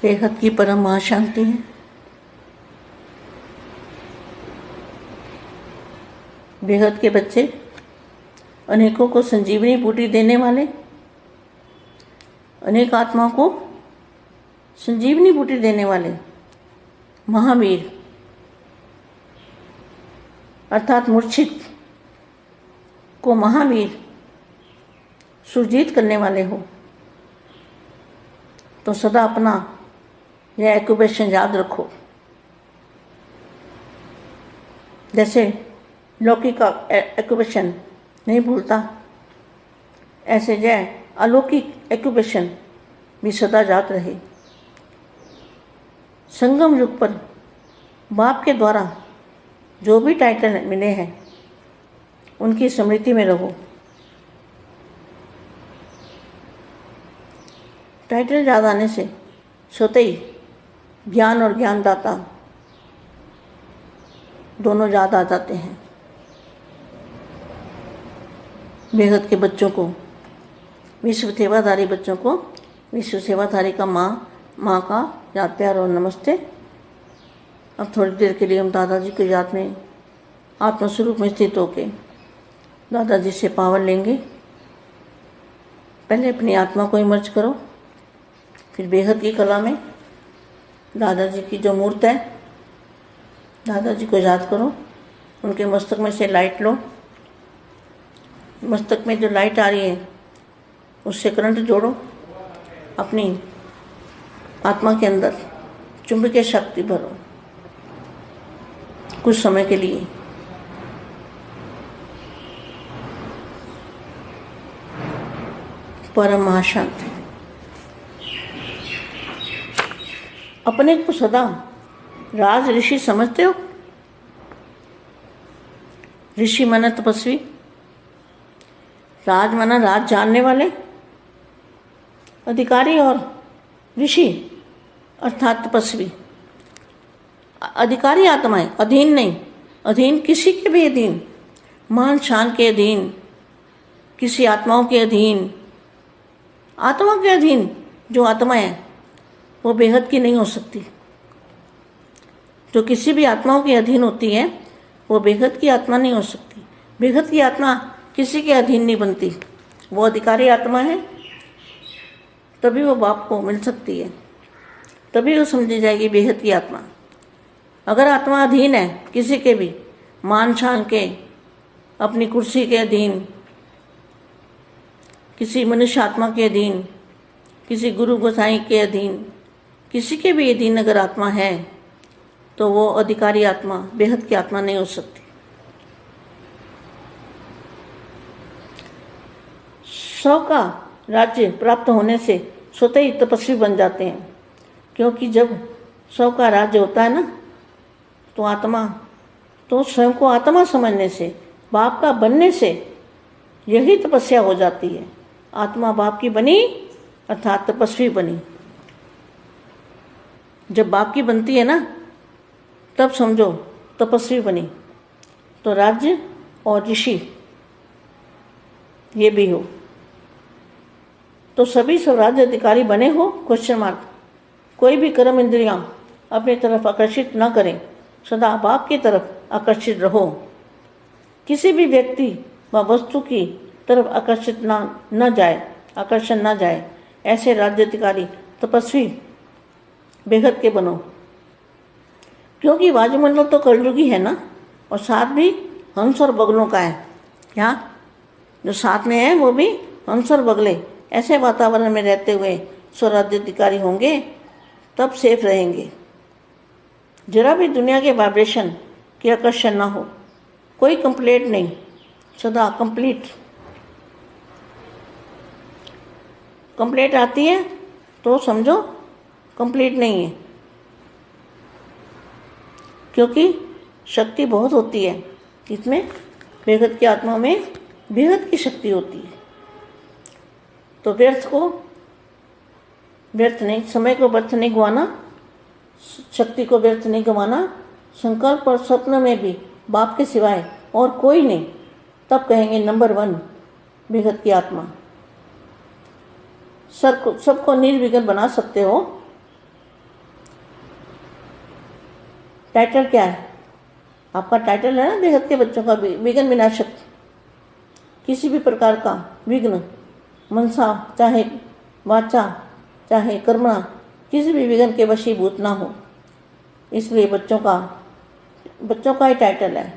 बेहद की परम महाशांति है। बेहद के बच्चे अनेकों को संजीवनी बूटी देने वाले, अनेक आत्माओं को संजीवनी बूटी देने वाले महावीर अर्थात मूर्छित को महावीर सुरजीत करने वाले हो तो सदा अपना यह एक्यूपेशन याद रखो। जैसे लौकिक एक्यूपेशन नहीं भूलता, ऐसे यह अलौकिक एक्यूपेशन भी सदा याद रहे। संगम युग पर बाप के द्वारा जो भी टाइटल मिले हैं उनकी स्मृति में रहो। टाइटल याद आने से स्वतः ही ज्ञान और ज्ञानदाता दोनों याद आ जाते हैं। बेहद के बच्चों को, विश्व सेवाधारी बच्चों को विश्व सेवाधारी का माँ का याद प्यार और नमस्ते। अब थोड़ी देर के लिए हम दादाजी की याद में आत्मस्वरूप में स्थित होके दादाजी से पावर लेंगे। पहले अपनी आत्मा को इमर्ज करो, फिर बेहद की कला में दादाजी की जो मूर्त है, दादाजी को याद करो। उनके मस्तक में से लाइट लो। मस्तक में जो लाइट आ रही है उससे करंट जोड़ो। अपनी आत्मा के अंदर चुंबकीय शक्ति भरो कुछ समय के लिए। परम महाशांति। अपने को सदा राज ऋषि समझते हो? ऋषि माना तपस्वी, राज माना राज जानने वाले, अधिकारी और ऋषि अर्थात तपस्वी। अधिकारी आत्माएं, अधीन नहीं, अधीन किसी के भी अधीन, मान शान के अधीन, किसी आत्माओं के अधीन। आत्मा के अधीन जो आत्माएं हैं वो बेहद की नहीं हो सकती। जो किसी भी आत्माओं के अधीन होती है वो बेहद की आत्मा नहीं हो सकती। बेहद की आत्मा किसी के अधीन नहीं बनती। वो अधिकारी आत्मा है, तभी वो बाप को मिल सकती है, तभी वो समझी जाएगी बेहद की आत्मा। अगर आत्मा अधीन है किसी के भी, मान शान के, अपनी कुर्सी के अधीन, किसी मनुष्य आत्मा के अधीन, किसी गुरु गोसाई के अधीन, किसी के भी अधीन अगर आत्मा है तो वो अधिकारी आत्मा, बेहद की आत्मा नहीं हो सकती। सौ का राज्य प्राप्त होने से स्वतः ही तपस्वी बन जाते हैं, क्योंकि जब सौ का राज्य होता है ना तो आत्मा, तो स्वयं को आत्मा समझने से, बाप का बनने से यही तपस्या हो जाती है। आत्मा बाप की बनी अर्थात तपस्वी बनी। जब बाप की बनती है ना तब समझो तपस्वी बनी। तो राज्य और ऋषि ये भी हो तो सभी स्वराज्य अधिकारी बने हो? Question mark. कोई भी कर्म इंद्रियां अपनी तरफ आकर्षित न करें, सदा बाप की तरफ आकर्षित रहो। किसी भी व्यक्ति व वस्तु की तरफ आकर्षित न जाए, आकर्षण न जाए। ऐसे राज्य अधिकारी तपस्वी बेहद के बनो, क्योंकि वायुमंडल तो कलयुगी है ना, और साथ भी हंस और बगलों का है। क्या जो साथ में है वो भी हंस और बगले। ऐसे वातावरण में रहते हुए स्वराज्य अधिकारी होंगे तब सेफ रहेंगे। जरा भी दुनिया के वाइब्रेशन की आकर्षण ना हो, कोई कंप्लेंट नहीं, सदा कंप्लीट। कंप्लेंट आती है तो समझो कंप्लीट नहीं है, क्योंकि शक्ति बहुत होती है इसमें। बेहद की आत्मा में बेहद की शक्ति होती है। तो व्यर्थ नहीं, समय को व्यर्थ नहीं गंवाना, शक्ति को व्यर्थ नहीं गंवाना। संकल्प और स्वप्न में भी बाप के सिवाय और कोई नहीं, तब कहेंगे नंबर 1 बेहद की आत्मा। सबको निर्विघ्न बना सकते हो टाइटल क्या है आपका? टाइटल है ना बेहद के बच्चों का विघ्न विनाशक। किसी भी प्रकार का विघ्न, मनसा चाहे वाचा चाहे कर्मणा, किसी भी विघ्न के वशीभूत ना हो, इसलिए बच्चों का ही टाइटल है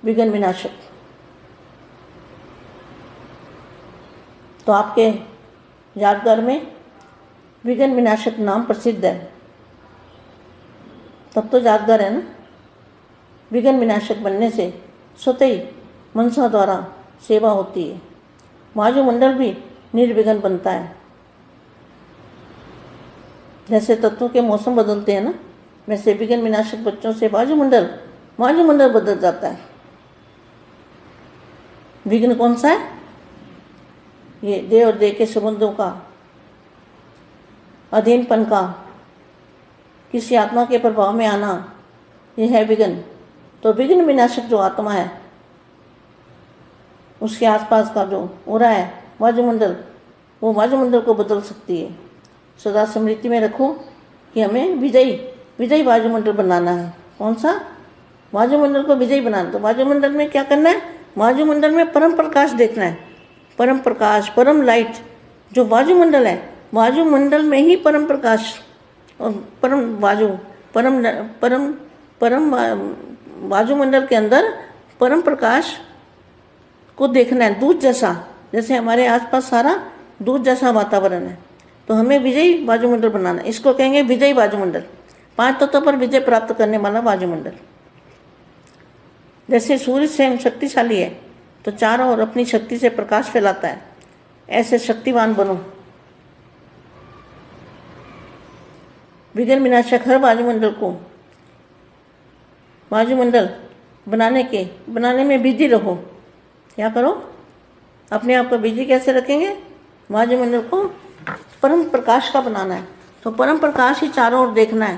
विघ्न विनाशक। तो आपके यादगार में विघ्न विनाशक नाम प्रसिद्ध है, तब तो यादगार है ना। विघ्न विनाशक बनने से स्वतः ही मनसा द्वारा सेवा होती है। वायुमंडल भी निर्विघ्न बनता है। जैसे तत्वों के मौसम बदलते हैं ना, वैसे विघ्न विनाशक बच्चों से वायुमंडल बदल जाता है। विघ्न कौन सा है? ये देह और देह के संबंधों का, अधीनपन का, किसी आत्मा के प्रभाव में आना, यह है विघ्न। तो विघ्न विनाशक जो आत्मा है, उसके आसपास का जो ओरा है वायुमंडल, वो वायुमंडल को बदल सकती है। सदा स्मृति में रखो कि हमें विजयी वायुमंडल बनाना है। कौन सा? वायुमंडल को विजयी बनाना। तो वायुमंडल में क्या करना है? वायुमंडल में परम प्रकाश देखना है। परम प्रकाश, परम लाइट जो वायुमंडल है, वायुमंडल में ही परम प्रकाश और परम वायुमंडल के अंदर परम प्रकाश को देखना है। दूध जैसा, जैसे हमारे आसपास सारा दूध जैसा वातावरण है, तो हमें विजयी वायुमंडल बनाना है। इसको कहेंगे विजयी वायुमंडल। 5 तत्वों पर विजय प्राप्त करने वाला वायुमंडल। जैसे सूर्य स्वयं शक्तिशाली है, तो चारों ओर अपनी शक्ति से प्रकाश फैलाता है। ऐसे शक्तिवान बनो। विघ्न विनाशक हर वायुमंडल बनाने में बिजी रहो। क्या करो? अपने आप को बिजी कैसे रखेंगे? वायुमंडल को परम प्रकाश का बनाना है। तो परम प्रकाश ही चारों ओर देखना है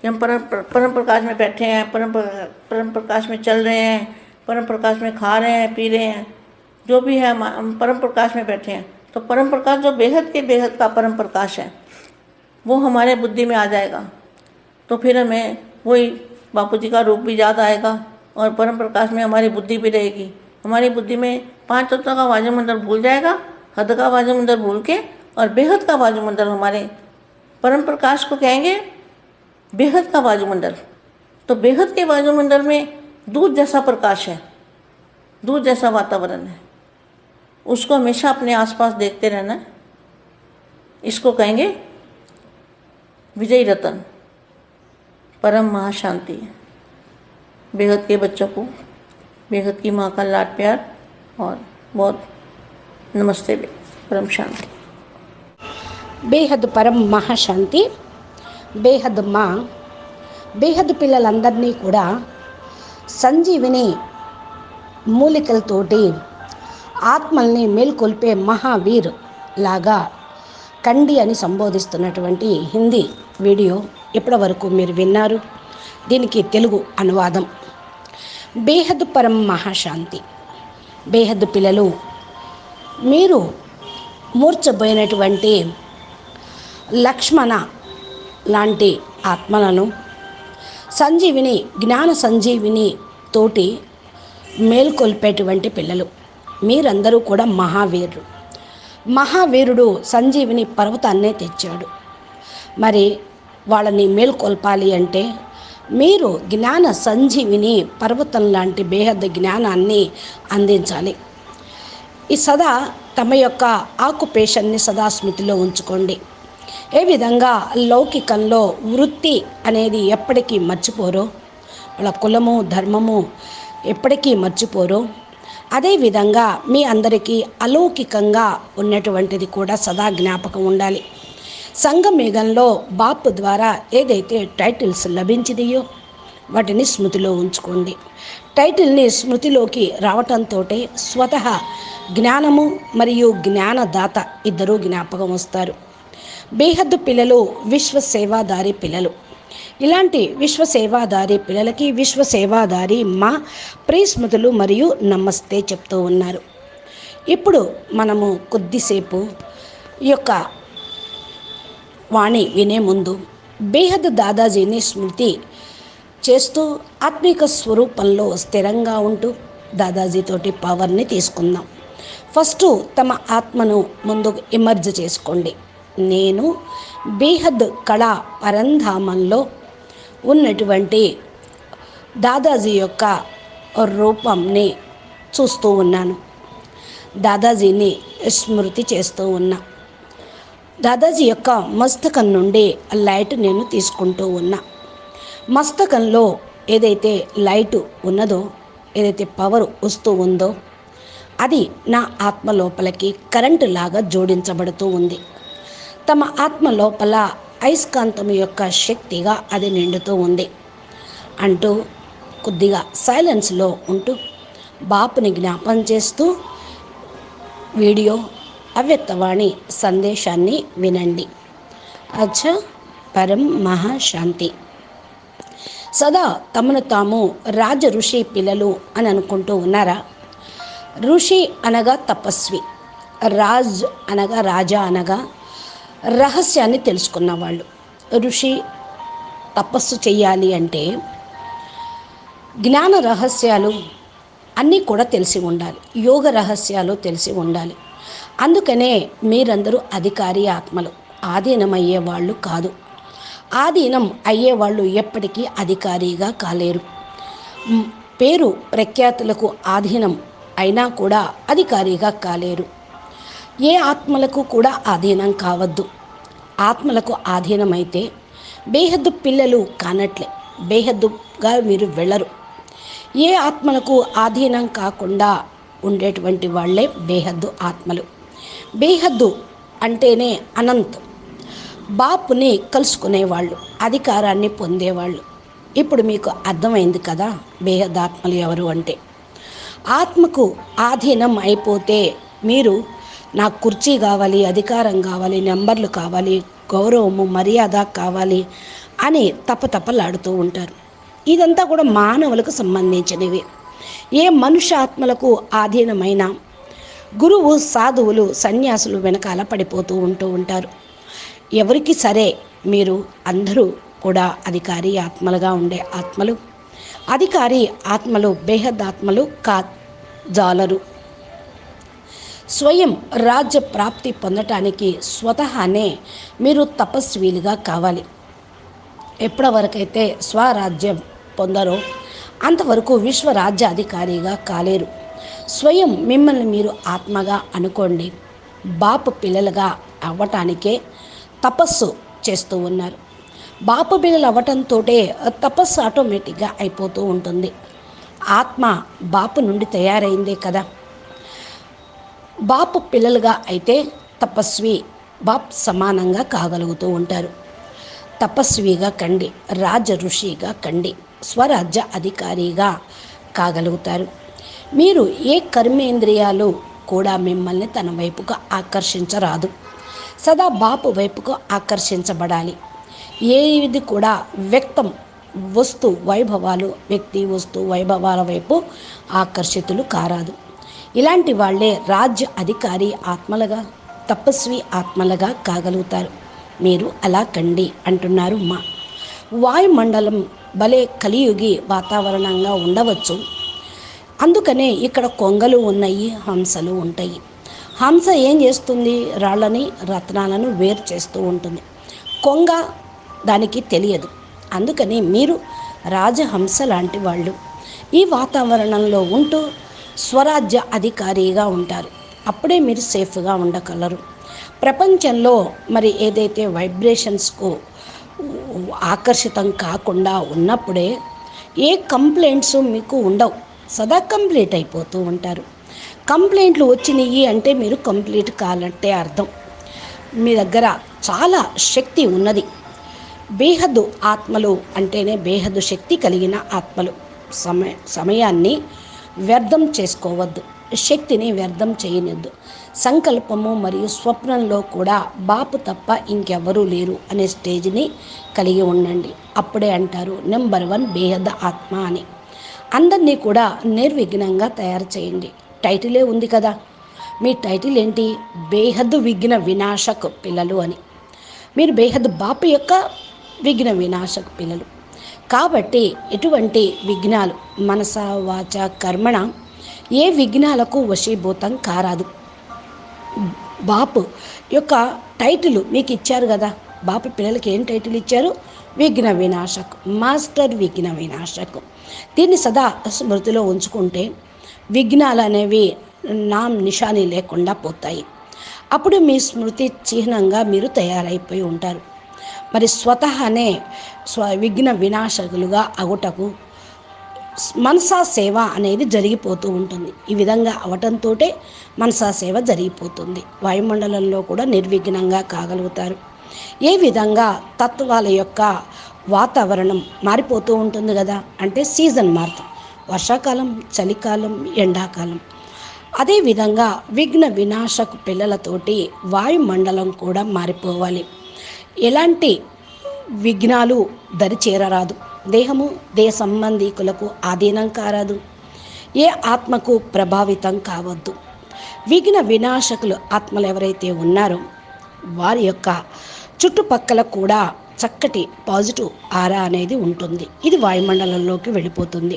कि हम परम प्रकाश में बैठे हैं, परम प्रकाश में चल रहे हैं, परम प्रकाश में खा रहे हैं, पी रहे हैं, जो भी है हम परम प्रकाश में बैठे हैं। तो परम प्रकाश जो बेहद का परम प्रकाश है, वो हमारे बुद्धि में आ जाएगा। तो फिर हमें वही बापू जी का रूप भी याद आएगा और परम प्रकाश में हमारी बुद्धि भी रहेगी। हमारी बुद्धि में 5 तत्वों का वायुमंडल भूल जाएगा, हद का वायुमंडल भूल के, और बेहद का वायुमंडल, हमारे परम प्रकाश को कहेंगे बेहद का वायुमंडल। तो बेहद के वायुमंडल में दूध जैसा प्रकाश है, दूध जैसा वातावरण है, उसको हमेशा अपने आसपास देखते रहना है। इसको कहेंगे विजयी रतन, परम महाशांति। बेहद के बच्चों को बेहद की माँ का लाड प्यार और बहुत नमस्ते। परम शांति। బేహద్ పరం మహాశాంతి. బేహద్ మా బేహద్ పిల్లలందరినీ కూడా సంజీవిని మూలికలతోటి ఆత్మల్ని మేల్కొల్పే మహావీర్ లాగా కండి అని సంబోధిస్తున్నటువంటి హిందీ వీడియో ఇప్పటి వరకు మీరు విన్నారు. దీనికి తెలుగు అనువాదం. బేహద్ పరం మహాశాంతి. బేహద్ పిల్లలు, మీరు మూర్చబోయినటువంటి లక్ష్మణ లాంటి ఆత్మలను సంజీవిని, జ్ఞాన సంజీవిని తోటి మేల్కొల్పేటువంటి పిల్లలు. మీరందరూ కూడా మహావీరుడు సంజీవిని పర్వతాన్నే తెచ్చాడు. మరి వాళ్ళని మేల్కొల్పాలి అంటే మీరు జ్ఞాన సంజీవిని పర్వతం లాంటి బేహద్ జ్ఞానాన్ని అందించాలి. ఈ సదా తమ యొక్క ఆక్యుపేషన్ని సదా స్మృతిలో ఉంచుకోండి. ఏ విధంగా లౌకికంలో వృత్తి అనేది ఎప్పటికీ మర్చిపోరో, వాళ్ళ కులము ధర్మము ఎప్పటికీ మర్చిపోరో, అదేవిధంగా మీ అందరికీ అలౌకికంగా ఉన్నటువంటిది కూడా సదా జ్ఞాపకం ఉండాలి. సంగమేఘంలో బాపు ద్వారా ఏదైతే టైటిల్స్ లభించినాయో వాటిని స్మృతిలో ఉంచుకోండి. టైటిల్ని స్మృతిలోకి రావటంతో స్వతహా జ్ఞానము మరియు జ్ఞానదాత ఇద్దరూ జ్ఞాపకం వస్తారు. బేహద్ పిల్లలు విశ్వసేవాదారి పిల్లలు. ఇలాంటి విశ్వసేవాదారి పిల్లలకి విశ్వసేవాదారి మా ప్రియస్మృతులు మరియు నమస్తే చెప్తూ ఉన్నారు. ఇప్పుడు మనము కొద్దిసేపు ఈ యొక్క వాణి వినే ముందు బేహద్ దాదాజీని స్మృతి చేస్తూ ఆత్మిక స్వరూపంలో స్థిరంగా ఉంటూ దాదాజీతోటి పవర్ని తీసుకుందాం. ఫస్ట్ తమ ఆత్మను ముందు ఇమర్జ్ చేసుకోండి. నేను బేహద్ కళా పరంధామంలో ఉన్నటువంటి దాదాజీ యొక్క రూపంని చూస్తూ ఉన్నాను. దాదాజీని స్మృతి చేస్తూ ఉన్నా. దాదాజీ యొక్క మస్తకం నుండి లైట్ నేను తీసుకుంటూ ఉన్నా. మస్తకంలో ఏదైతే లైటు ఉన్నదో, ఏదైతే పవర్ వస్తూ ఉందో, అది నా ఆత్మ లోపలికి కరెంటు లాగా జోడించబడుతూ ఉంది. తమ ఆత్మ లోపల అయస్కాంతం యొక్క శక్తిగా అది నిండుతూ ఉంది అంటూ కొద్దిగా సైలెన్స్లో ఉంటూ బాపుని జ్ఞాపం చేస్తూ వీడియో అవ్యక్తవాణి సందేశాన్ని వినండి. అచ్చా, పరం మహాశాంతి. సదా తమను తాము రాజ ఋషి పిల్లలు అని అనుకుంటూ ఉన్నారా? ఋషి అనగా తపస్వి, రాజ్ అనగా రాజా అనగా రహస్యాన్ని తెలుసుకున్నవాళ్ళు. ఋషి తపస్సు చెయ్యాలి అంటే జ్ఞాన రహస్యాలు అన్నీ కూడా తెలిసి ఉండాలి, యోగ రహస్యాలు తెలిసి ఉండాలి. అందుకనే మీరందరూ అధికారి ఆత్మలు, ఆధీనమయ్యే వాళ్ళు కాదు. ఆధీనం అయ్యేవాళ్ళు ఎప్పటికీ అధికారిగా కాలేరు. పేరు ప్రఖ్యాతులకు ఆధీనం అయినా కూడా అధికారిగా కాలేరు. ఏ ఆత్మలకు కూడా ఆధీనం కావద్దు. ఆత్మలకు ఆధీనమైతే బేహద్దు పిల్లలు కానట్లే, బేహద్దుగా మీరు వెళ్ళరు. ఏ ఆత్మలకు ఆధీనం కాకుండా ఉండేటువంటి వాళ్ళే బేహద్దు ఆత్మలు. బేహద్దు అంటేనే అనంత్, బాపుని కలుసుకునేవాళ్ళు, అధికారాన్ని పొందేవాళ్ళు. ఇప్పుడు మీకు అర్థమైంది కదా బేహద్ ఆత్మలు ఎవరు అంటే. ఆత్మకు ఆధీనం అయిపోతే మీరు నాకు కుర్చీ కావాలి, అధికారం కావాలి, నెంబర్లు కావాలి, గౌరవము మర్యాద కావాలి అని తపతపలాడుతూ ఉంటారు. ఇదంతా కూడా మానవులకు సంబంధించినవి. ఏ మనుష్య ఆత్మలకు ఆధీనమైన గురువు, సాధువులు, సన్యాసులు వెనకాల పడిపోతూ ఉంటారు. ఎవరికి సరే మీరు అందరూ కూడా అధికారి ఆత్మలుగా ఉండే ఆత్మలు. అధికారి ఆత్మలు బేహద్ ఆత్మలు జాలరు. స్వయం రాజ్య ప్రాప్తి పొందటానికి స్వతహానే మీరు తపస్వీలుగా కావాలి. ఎప్పటివరకైతే స్వరాజ్యం పొందరో అంతవరకు విశ్వరాజ్యాధికారిగా కాలేరు. స్వయం మిమ్మల్ని మీరు ఆత్మగా అనుకోండి. బాపు పిల్లలుగా అవ్వటానికే తపస్సు చేస్తూ ఉన్నారు. బాపు పిల్లలు అవ్వటంతో తపస్సు ఆటోమేటిక్గా అయిపోతూ ఉంటుంది. ఆత్మ బాపు నుండి తయారైందే కదా. బాపు పిల్లలుగా అయితే తపస్వి బాప్ సమానంగా కాగలుగుతూ ఉంటారు. తపస్విగా కండి, రాజ ఋషిగా కండి, స్వరాజ్య అధికారిగా కాగలుగుతారు. మీరు ఏ కర్మేంద్రియాలు కూడా మిమ్మల్ని తన వైపుకు ఆకర్షించరాదు. సదా బాపు వైపుకు ఆకర్షించబడాలి. ఏది కూడా వ్యక్తం వస్తు వైభవాలు, వ్యక్తి వస్తు వైభవాల వైపు ఆకర్షితులు కారాదు. ఇలాంటి వాళ్ళే రాజ్య అధికారి ఆత్మలుగా, తపస్వి ఆత్మలుగా కాగలుగుతారు. మీరు అలా కండి అంటున్నారు మా. వాయుమండలం భలే కలియుగి వాతావరణంగా ఉండవచ్చు. అందుకనే ఇక్కడ కొంగలు ఉన్నాయి, హంసలు ఉంటాయి. హంస ఏం చేస్తుంది? రాళ్ళని, రత్నాలను వేరు చేస్తూ ఉంటుంది. కొంగ దానికి తెలియదు. అందుకని మీరు రాజహంస లాంటి వాళ్ళు ఈ వాతావరణంలో ఉంటూ స్వరాజ్య అధికారిగా ఉంటారు. అప్పుడే మీరు సేఫ్గా ఉండగలరు. ప్రపంచంలో మరి ఏదైతే వైబ్రేషన్స్కు ఆకర్షితం కాకుండా ఉన్నప్పుడే ఏ కంప్లైంట్స్ మీకు ఉండవు. సదా కంప్లీట్ అయిపోతూ ఉంటారు. కంప్లైంట్లు వచ్చినాయి అంటే మీరు కంప్లీట్ కాలంటే అర్థం. మీ దగ్గర చాలా శక్తి ఉన్నది. బేహద్దు ఆత్మలు అంటేనే బేహద్దు శక్తి కలిగిన ఆత్మలు. సమయాన్ని వ్యర్థం చేసుకోవద్దు, శక్తిని వ్యర్థం చేయనిద్దు. సంకల్పము మరియు స్వప్నంలో కూడా బాపు తప్ప ఇంకెవరూ లేరు అనే స్టేజ్ని కలిగి ఉండండి. అప్పుడే అంటారు నెంబర్ 1 బేహద్ ఆత్మ అని. అందరినీ కూడా నిర్విఘ్నంగా తయారు చేయండి. టైటిలే ఉంది కదా. మీ టైటిల్ ఏంటి? బేహద్ విఘ్న వినాశక పిల్లలు అని. మీరు బేహద్ బాపు యొక్క విఘ్న వినాశక పిల్లలు. కాబట్టి ఎటువంటి విఘ్నాలు మనస వాచ కర్మణ ఏ విఘ్నాలకు వశీభూతం కారాదు. బాపు యొక్క టైటిల్ మీకు ఇచ్చారు కదా, బాపు పిల్లలకి ఏం టైటిల్ ఇచ్చారు? విఘ్న వినాశక్, మాస్టర్ విఘ్న వినాశక్. దీన్ని సదా స్మృతిలో ఉంచుకుంటే విఘ్నాలు అనేవి నిశాని లేకుండా పోతాయి. అప్పుడు మీ స్మృతి చిహ్నంగా మీరు తయారైపోయి ఉంటారు. మరి స్వతహానే విఘ్న వినాశకులుగా అగుటకు మనసా సేవ అనేది జరిగిపోతూ ఉంటుంది. ఈ విధంగా అవటంతో మనసా సేవ జరిగిపోతుంది. వాయుమండలంలో కూడా నిర్విఘ్నంగా కాగలుగుతారు. ఏ విధంగా తత్వాల యొక్క వాతావరణం మారిపోతూ ఉంటుంది కదా, అంటే సీజన్ మారుతుంది. వర్షాకాలం, చలికాలం, ఎండాకాలం. అదేవిధంగా విఘ్న వినాశకు పిల్లలతోటి వాయుమండలం కూడా మారిపోవాలి. ఎలాంటి విఘ్నాలు దరిచేరరాదు. దేహము, దేహ సంబంధీకులకు ఆధీనం కారాదు. ఏ ఆత్మకు ప్రభావితం కావద్దు. విఘ్న వినాశకులు ఆత్మలు ఎవరైతే ఉన్నారో వారి యొక్క చుట్టుపక్కల కూడా చక్కటి పాజిటివ్ ఆరా అనేది ఉంటుంది. ఇది వాయుమండలంలోకి వెళ్ళిపోతుంది.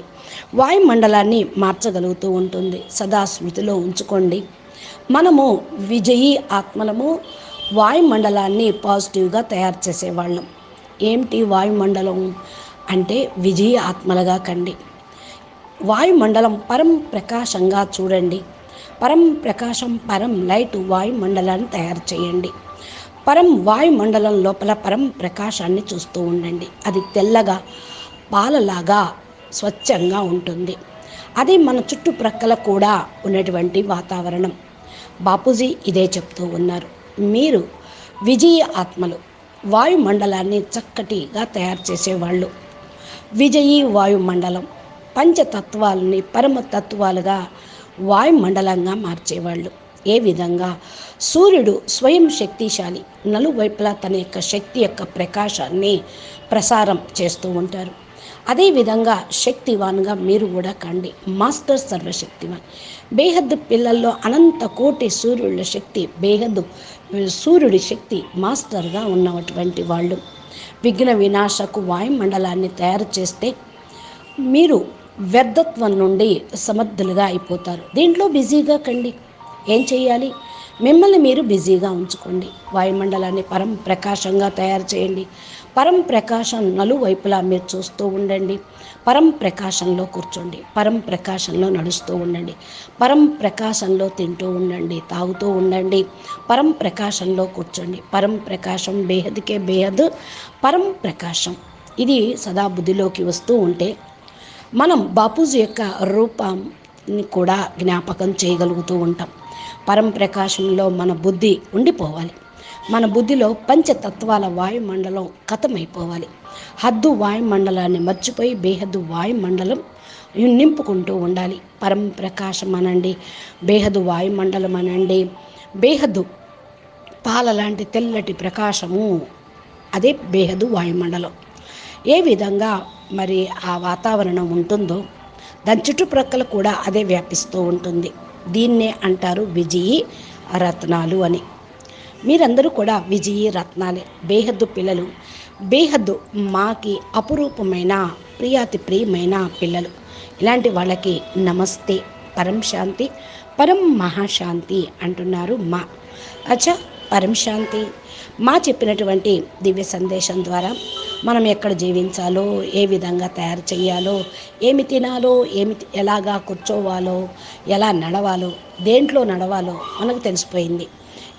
వాయుమండలాన్ని మార్చగలుగుతూ ఉంటుంది. సదా స్మృతిలో ఉంచుకోండి. మనము విజయీ ఆత్మలము. వాయుమండలాన్ని పాజిటివ్గా తయారు చేసేవాళ్ళం. ఏమిటి వాయుమండలం అంటే? విజయీ ఆత్మలుగా కండి. వాయుమండలం పరం ప్రకాశంగా చూడండి. పరం ప్రకాశం, పరం లైట్ వాయుమండలాన్ని తయారు చేయండి. పరం వాయుమండలం లోపల పరం ప్రకాశాన్ని చూస్తూ ఉండండి. అది తెల్లగా పాలలాగా స్వచ్ఛంగా ఉంటుంది. అది మన చుట్టుప్రక్కల కూడా ఉన్నటువంటి వాతావరణం. బాపూజీ ఇదే చెప్తూ ఉన్నారు. మీరు విజయీ ఆత్మలు, వాయుమండలాన్ని చక్కటిగా తయారు చేసేవాళ్ళు. విజయీ వాయుమండలం పంచతత్వాలని పరమతత్వాలుగా వాయుమండలంగా మార్చేవాళ్ళు. ఏ విధంగా? సూర్యుడు స్వయం శక్తిశాలి, నలువైపులా తన యొక్క శక్తి యొక్క ప్రకాశాన్ని ప్రసారం చేస్తూ ఉంటారు. అదేవిధంగా శక్తివాన్గా మీరు కూడా కండి. మాస్టర్ సర్వశక్తివాన్. బేహద్దు పిల్లల్లో అనంత కోటి సూర్యుల శక్తి, బేహద్దు సూర్యుడి శక్తి మాస్టర్గా ఉన్నటువంటి వాళ్ళు. విఘ్న వినాశకు వాయుమండలాన్ని తయారు చేస్తే మీరు వ్యర్థత్వం నుండి సమర్థులుగా అయిపోతారు. దీంట్లో బిజీగా కండి. ఏం చేయాలి? మిమ్మల్ని మీరు బిజీగా ఉంచుకోండి. వాయుమండలాన్ని పరం ప్రకాశంగా తయారు చేయండి. పరం ప్రకాశం నలువైపులా మీరు చూస్తూ ఉండండి. పరం ప్రకాశంలో కూర్చోండి. పరం ప్రకాశంలో నడుస్తూ ఉండండి. పరం ప్రకాశంలో తింటూ ఉండండి, తాగుతూ ఉండండి. పరం ప్రకాశంలో కూర్చోండి. పరం ప్రకాశం బేహద్కే బేహద్ పరం ప్రకాశం. ఇది సదా బుద్ధిలోకి వస్తూ ఉంటే మనం బాపూజీ యొక్క రూపాన్ని కూడా జ్ఞాపకం చేయగలుగుతూ ఉంటాం. పరం ప్రకాశంలో మన బుద్ధి ఉండిపోవాలి. మన బుద్ధిలో పంచతత్వాల వాయుమండలం కథమైపోవాలి. హద్దు వాయుమండలాన్ని మర్చిపోయి బేహద్దు వాయుమండలం నింపుకుంటూ ఉండాలి. పరం ప్రకాశం అనండి, బేహద్దు వాయుమండలం అనండి. బేహద్దు పాల లాంటి తెల్లటి ప్రకాశము, అదే బేహద్దు వాయుమండలం. ఏ విధంగా మరి ఆ వాతావరణం ఉంటుందో దాని చుట్టుప్రక్కల కూడా అదే వ్యాపిస్తూ ఉంటుంది. దీన్నే అంటారు విజయీ రత్నాలు అని. మీరందరూ కూడా విజయీ రత్నాలే, బేహద్దు పిల్లలు. బేహద్దు మాకి అపురూపమైన ప్రియాతి ప్రియమైన పిల్లలు. ఇలాంటి వాళ్ళకి నమస్తే, పరం శాంతి, పరం మహాశాంతి అంటున్నారు మా. అచ్చా, పరం శాంతి. మా చెప్పినటువంటి దివ్య సందేశం ద్వారా మనం ఎక్కడ జీవించాలో, ఏ విధంగా తయారు చేయాలో, ఏమి తినాలో, ఎలాగా కూర్చోవాలో, ఎలా నడవాలో, దేంట్లో నడవాలో మనకు తెలిసిపోయింది.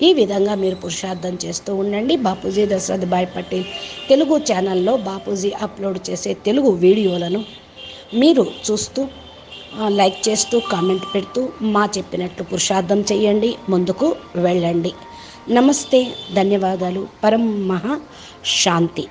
ఈ విధంగా మీరు పురుషార్థం చేస్తూ ఉండండి. బాపూజీ దశరథ్ భాయ్ పటేల్ తెలుగు ఛానల్లో బాపూజీ అప్లోడ్ చేసే తెలుగు వీడియోలను మీరు చూస్తూ, లైక్ చేస్తూ, కామెంట్ పెడుతూ మా చెప్పినట్లు పురుషార్థం చేయండి, ముందుకు వెళ్ళండి. నమస్తే, ధన్యవాదాలు. పరం మహా శాంతి.